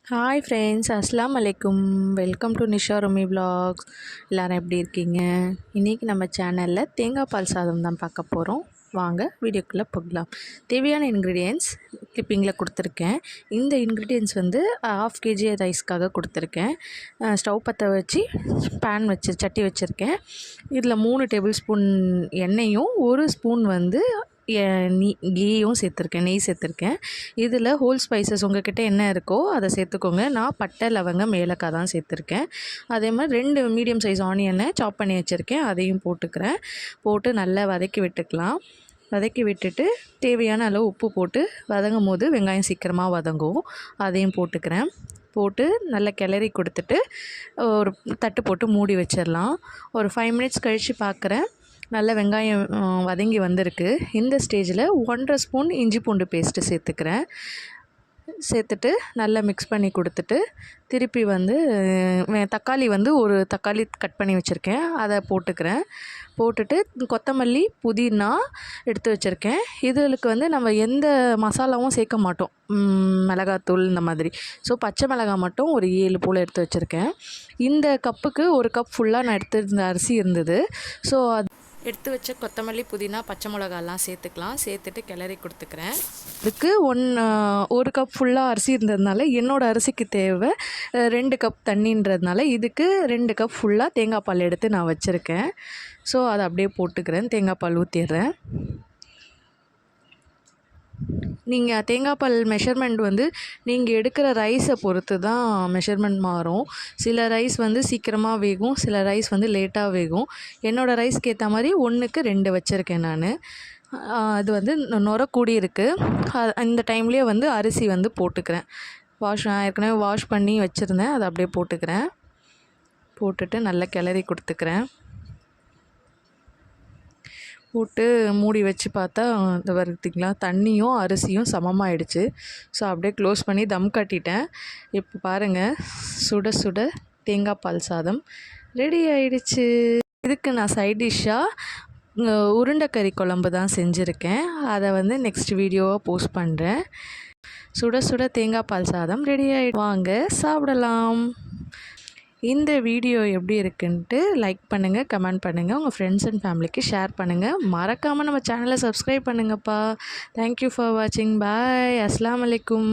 Hi friends, அஸ்ஸலாமு அலைக்கும். Welcome to Nisha Rumi vlogs. எல்லோரும் எப்படி இருக்கீங்க? இன்றைக்கி நம்ம சேனலில் தேங்காய் பால் சாதம் தான் பார்க்க போகிறோம். வாங்க வீடியோக்குள்ளே போகலாம். தேவையான இன்க்ரீடியன்ட்ஸ் கிளிப்பிங்கில் கொடுத்துருக்கேன். இந்த இன்க்ரீடியன்ட்ஸ் வந்து 1/2 kg ரைஸ்க்காக கொடுத்துருக்கேன். ஸ்டவ் பற்ற வச்சு பேன் சட்டி வச்சுருக்கேன். இதில் 3 டேபிள் ஸ்பூன் எண்ணெயும் 1 ஸ்பூன் வந்து கீயும் சேர்த்துருக்கேன், நெய் சேர்த்துருக்கேன். இதில் ஹோல் ஸ்பைசஸ் உங்கள்கிட்ட என்ன இருக்கோ அதை சேர்த்துக்கோங்க. நான் பட்டை, லவங்கம், ஏலக்காய் தான் சேர்த்துருக்கேன். அதே மாதிரி 2 மீடியம் சைஸ் ஆனியனை சாப் பண்ணி வச்சுருக்கேன், அதையும் போட்டுக்கிறேன். போட்டு நல்லா வதக்கி விட்டுக்கலாம். வதக்கி விட்டுட்டு தேவையான அளவு உப்பு போட்டு வதங்கும் போது வெங்காயம் சீக்கிரமாக வதங்கும். அதையும் போட்டுக்கிறேன். போட்டு நல்லா கிளறி கொடுத்துட்டு ஒரு தட்டு போட்டு மூடி வச்சிடலாம். ஒரு 5 மினிட்ஸ் கழித்து பார்க்குறேன். நல்ல வெங்காயம் வதங்கி வந்திருக்கு. இந்த ஸ்டேஜில் 1.5 ஸ்பூன் இஞ்சி பூண்டு பேஸ்ட்டு சேர்த்துக்கிறேன். சேர்த்துட்டு நல்லா மிக்ஸ் பண்ணி கொடுத்துட்டு திருப்பி வந்து தக்காளி வந்து ஒரு தக்காளி கட் பண்ணி வச்சுருக்கேன், அதை போட்டுக்கிறேன். போட்டுட்டு கொத்தமல்லி, புதினா எடுத்து வச்சுருக்கேன். இதுகளுக்கு வந்து நம்ம எந்த மசாலாவும் சேர்க்க மாட்டோம், மிளகாத்தூள் இந்த மாதிரி. ஸோ பச்சை மிளகாய் மட்டும் ஒரு 7 போல் எடுத்து வச்சுருக்கேன். இந்த கப்புக்கு 1 கப் ஃபுல்லாக நான் எடுத்துருந்த அரிசி இருந்தது. ஸோ அது எடுத்து வச்ச கொத்தமல்லி, புதினா, பச்சை மிளகாலாம் சேர்த்துக்கலாம். சேர்த்துட்டு கிளறி கொடுத்துக்கிறேன். இதுக்கு 1 கப் ஃபுல்லாக அரிசி இருந்ததுனால என்னோடய அரிசிக்கு தேவை 2 கப் தண்ணின்றதுனால இதுக்கு 2 கப் ஃபுல்லாக தேங்காய் பால் எடுத்து நான் வச்சுருக்கேன். ஸோ அதை அப்படியே போட்டுக்கிறேன். தேங்காய் பால் ஊற்றிடுறேன். நீங்கள் தேங்காய் பால் மெஷர்மெண்ட் வந்து நீங்கள் எடுக்கிற ரைஸை பொறுத்து தான் மெஷர்மெண்ட் மாறும். சில ரைஸ் வந்து சீக்கிரமாக வேகும், சில ரைஸ் வந்து லேட்டாக வேகும். என்னோடய ரைஸ்க்கு ஏற்ற மாதிரி 1க்கு 2 வச்சுருக்கேன் நான். அது வந்து நுர கூடி இருக்குது. இந்த டைம்லேயே வந்து அரிசி வந்து போட்டுக்கிறேன். நான் ஏற்கனவே வாஷ் பண்ணி வச்சுருந்தேன், அதை அப்படியே போட்டுக்கிறேன். போட்டுட்டு நல்லா கிளறி கொடுத்துக்கிறேன். போட்டு மூடி வச்சு பார்த்தா இந்த வருத்திங்களா தண்ணியும் அரிசியும் சமமாகிடுச்சு. ஸோ அப்படியே க்ளோஸ் பண்ணி தம் கட்டிட்டேன். இப்போ பாருங்கள், சுட சுட தேங்காய் பால் சாதம் ரெடி ஆகிடுச்சு. இதுக்கு நான் சைட் டிஷ்ஷாக உருண்டைக்கறி குழம்பு தான் செஞ்சுருக்கேன். அதை வந்து நெக்ஸ்ட் வீடியோவாக போஸ்ட் பண்ணுறேன். சுட சுட தேங்காய் பால் சாதம் ரெடி வாங்க சாப்பிடலாம். இந்த வீடியோ எப்படி இருக்குன்ட்டு லைக் பண்ணுங்கள், கமெண்ட் பண்ணுங்கள், உங்கள் ஃப்ரெண்ட்ஸ் அண்ட் ஃபேமிலிக்கு ஷேர் பண்ணுங்கள். மறக்காமல் நம்ம சேனலை சப்ஸ்கிரைப் பண்ணுங்கப்பா. தேங்க்யூ ஃபார் வாட்சிங். பாய். அஸ்ஸலாமு அலைக்கும்.